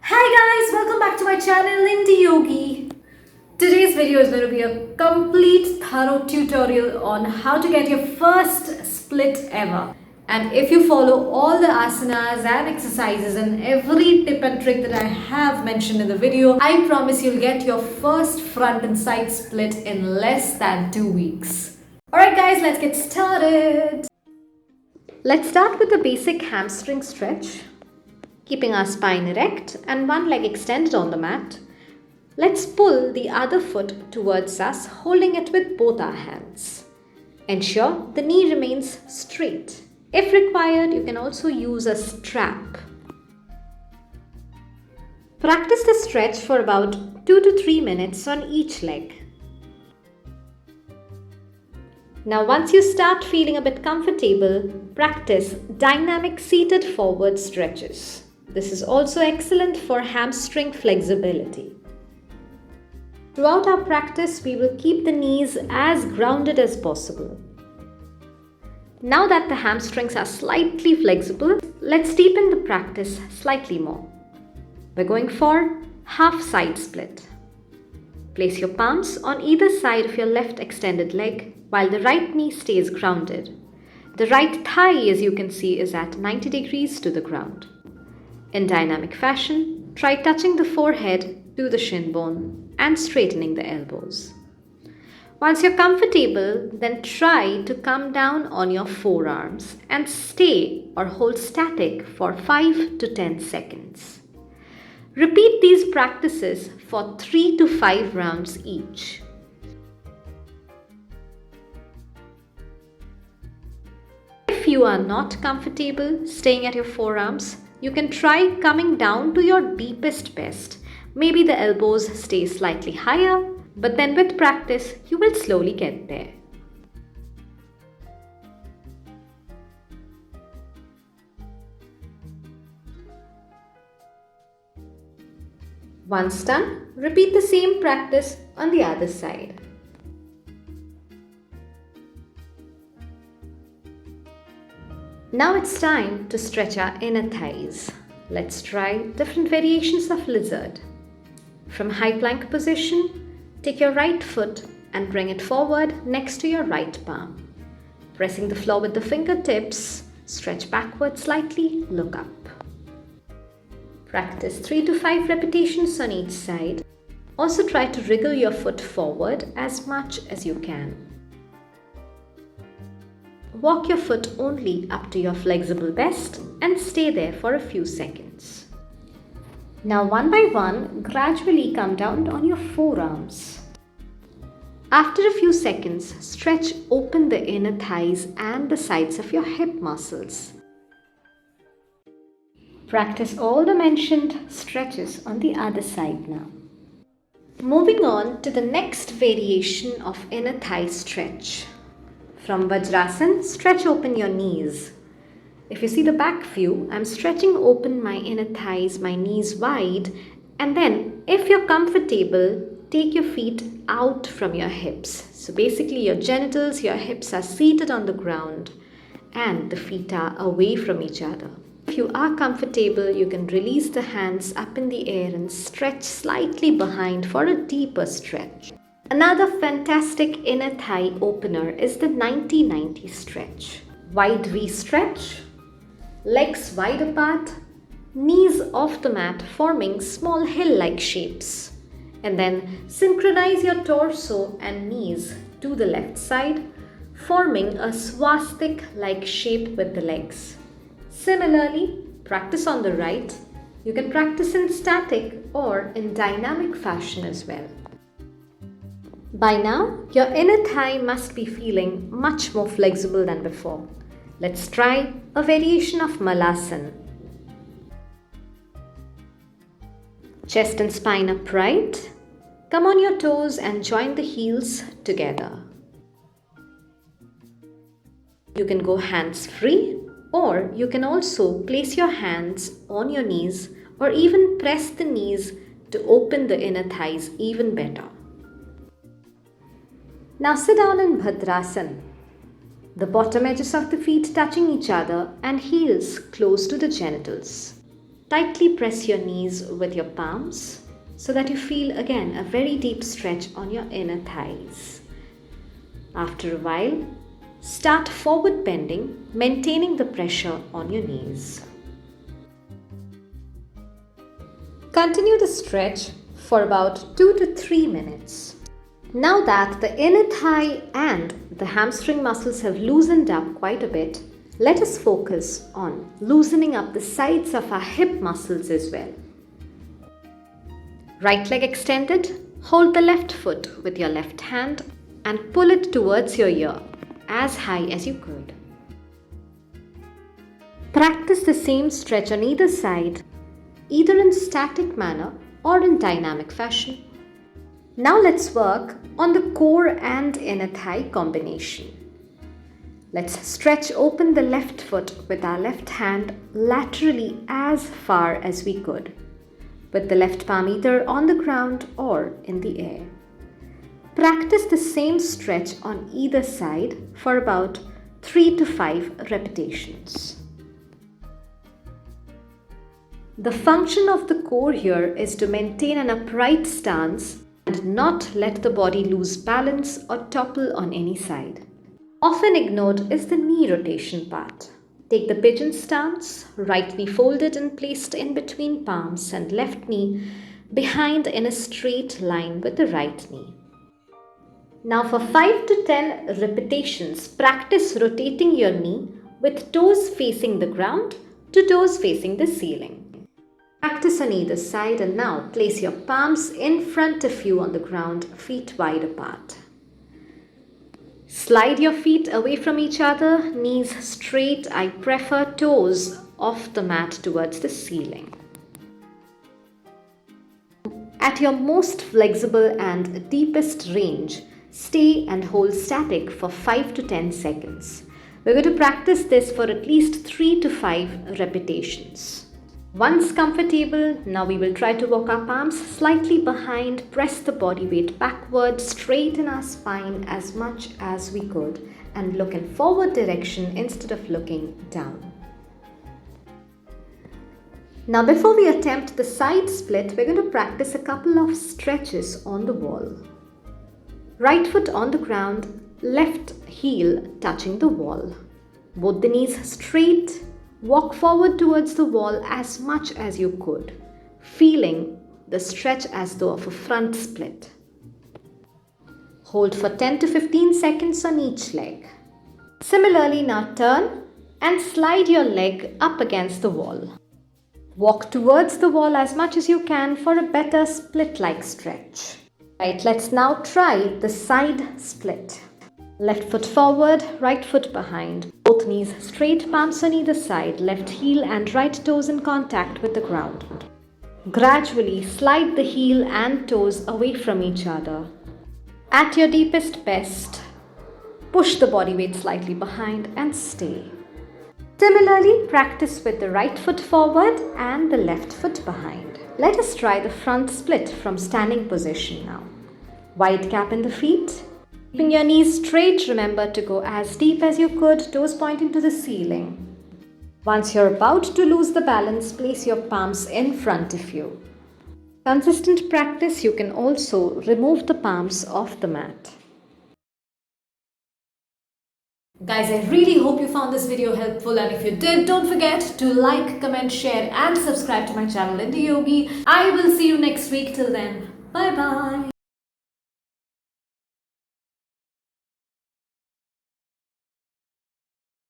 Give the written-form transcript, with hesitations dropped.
Hi guys, welcome back to my channel IndiYogi. Today's video is going to be a complete thorough tutorial on how to get your first split ever. And if you follow all the asanas and exercises and every tip and trick that I have mentioned in the video, I promise you'll get your first front and side split in less than 2 weeks. Alright guys, let's get started. Let's start with the basic hamstring stretch. Keeping our spine erect and one leg extended on the mat, let's pull the other foot towards us, holding it with both our hands. Ensure the knee remains straight. If required, you can also use a strap. Practice the stretch for about 2 to 3 minutes on each leg. Now once you start feeling a bit comfortable, practice dynamic seated forward stretches. This is also excellent for hamstring flexibility. Throughout our practice, we will keep the knees as grounded as possible. Now that the hamstrings are slightly flexible, let's deepen the practice slightly more. We're going for half side split. Place your palms on either side of your left extended leg while the right knee stays grounded. The right thigh, as you can see, is at 90 degrees to the ground. In dynamic fashion, try touching the forehead to the shin bone and straightening the elbows. Once you're comfortable, then try to come down on your forearms and stay or hold static for 5 to 10 seconds. Repeat these practices for 3 to 5 rounds each. If you are not comfortable staying at your forearms, you can try coming down to your deepest best. Maybe the elbows stay slightly higher, but then with practice, you will slowly get there. Once done, repeat the same practice on the other side. Now it's time to stretch our inner thighs. Let's try different variations of lizard. From high plank position, take your right foot and bring it forward next to your right palm. Pressing the floor with the fingertips, stretch backward slightly, look up. Practice 3 to 5 repetitions on each side. Also try to wriggle your foot forward as much as you can. Walk your foot only up to your flexible best and stay there for a few seconds. Now one by one, gradually come down on your forearms. After a few seconds, stretch open the inner thighs and the sides of your hip muscles. Practice all the mentioned stretches on the other side now. Moving on to the next variation of inner thigh stretch. From Vajrasana, stretch open your knees. If you see the back view, I'm stretching open my inner thighs, my knees wide, and then if you're comfortable, take your feet out from your hips. So basically your genitals, your hips are seated on the ground and the feet are away from each other. If you are comfortable, you can release the hands up in the air and stretch slightly behind for a deeper stretch. Another fantastic inner thigh opener is the 90-90 stretch. Wide V stretch, legs wide apart, knees off the mat forming small hill-like shapes. And then synchronize your torso and knees to the left side, forming a swastik-like shape with the legs. Similarly, practice on the right. You can practice in static or in dynamic fashion as well. By now, your inner thigh must be feeling much more flexible than before. Let's try a variation of Malasana. Chest and spine upright. Come on your toes and join the heels together. You can go hands free, or you can also place your hands on your knees or even press the knees to open the inner thighs even better. Now sit down in Bhadrasana. The bottom edges of the feet touching each other and heels close to the genitals. tightly press your knees with your palms so that you feel again a very deep stretch on your inner thighs. After a while, start forward bending, maintaining the pressure on your knees. Continue the stretch for about 2 to 3 minutes. Now that the inner thigh and the hamstring muscles have loosened up quite a bit, let us focus on loosening up the sides of our hip muscles as well. Right leg extended, hold the left foot with your left hand and pull it towards your ear as high as you could. Practice the same stretch on either side, either in static manner or in dynamic fashion. Now let's work on the core and inner thigh combination. Let's stretch open the left foot with our left hand laterally as far as we could, with the left palm either on the ground or in the air. Practice the same stretch on either side for about 3 to 5 repetitions. The function of the core here is to maintain an upright stance and not let the body lose balance or topple on any side. Often ignored is the knee rotation part. Take the pigeon stance, right knee folded and placed in between palms and left knee behind in a straight line with the right knee. Now for 5 to 10 repetitions, practice rotating your knee with toes facing the ground to toes facing the ceiling. Practice on either side and now place your palms in front of you on the ground, feet wide apart. Slide your feet away from each other, knees straight. I prefer toes off the mat towards the ceiling. At your most flexible and deepest range, stay and hold static for 5 to 10 seconds. We're going to practice this for at least 3 to 5 repetitions. Once comfortable, now we will try to walk our palms slightly behind, press the body weight backward, straighten our spine as much as we could, and look in forward direction instead of looking down. Now before we attempt the side split, we're going to practice a couple of stretches on the wall. Right foot on the ground, left heel touching the wall. Both the knees straight. Walk forward towards the wall as much as you could, feeling the stretch as though of a front split. Hold for 10 to 15 seconds on each leg. Similarly, now turn and slide your leg up against the wall. Walk towards the wall as much as you can for a better split-like stretch. Right, let's now try the side split. Left foot forward, right foot behind. Both knees straight, palms on either side, left heel and right toes in contact with the ground. Gradually slide the heel and toes away from each other. At your deepest best, push the body weight slightly behind and stay. Similarly, practice with the right foot forward and the left foot behind. Let us try the front split from standing position now. Wide gap in the feet. Keeping your knees straight, remember to go as deep as you could, toes pointing to the ceiling. Once you're about to lose the balance, place your palms in front of you. Consistent practice, you can also remove the palms off the mat. Guys, I really hope you found this video helpful, and if you did, don't forget to like, comment, share and subscribe to my channel IndiYogi. I will see you next week. Till then, bye bye.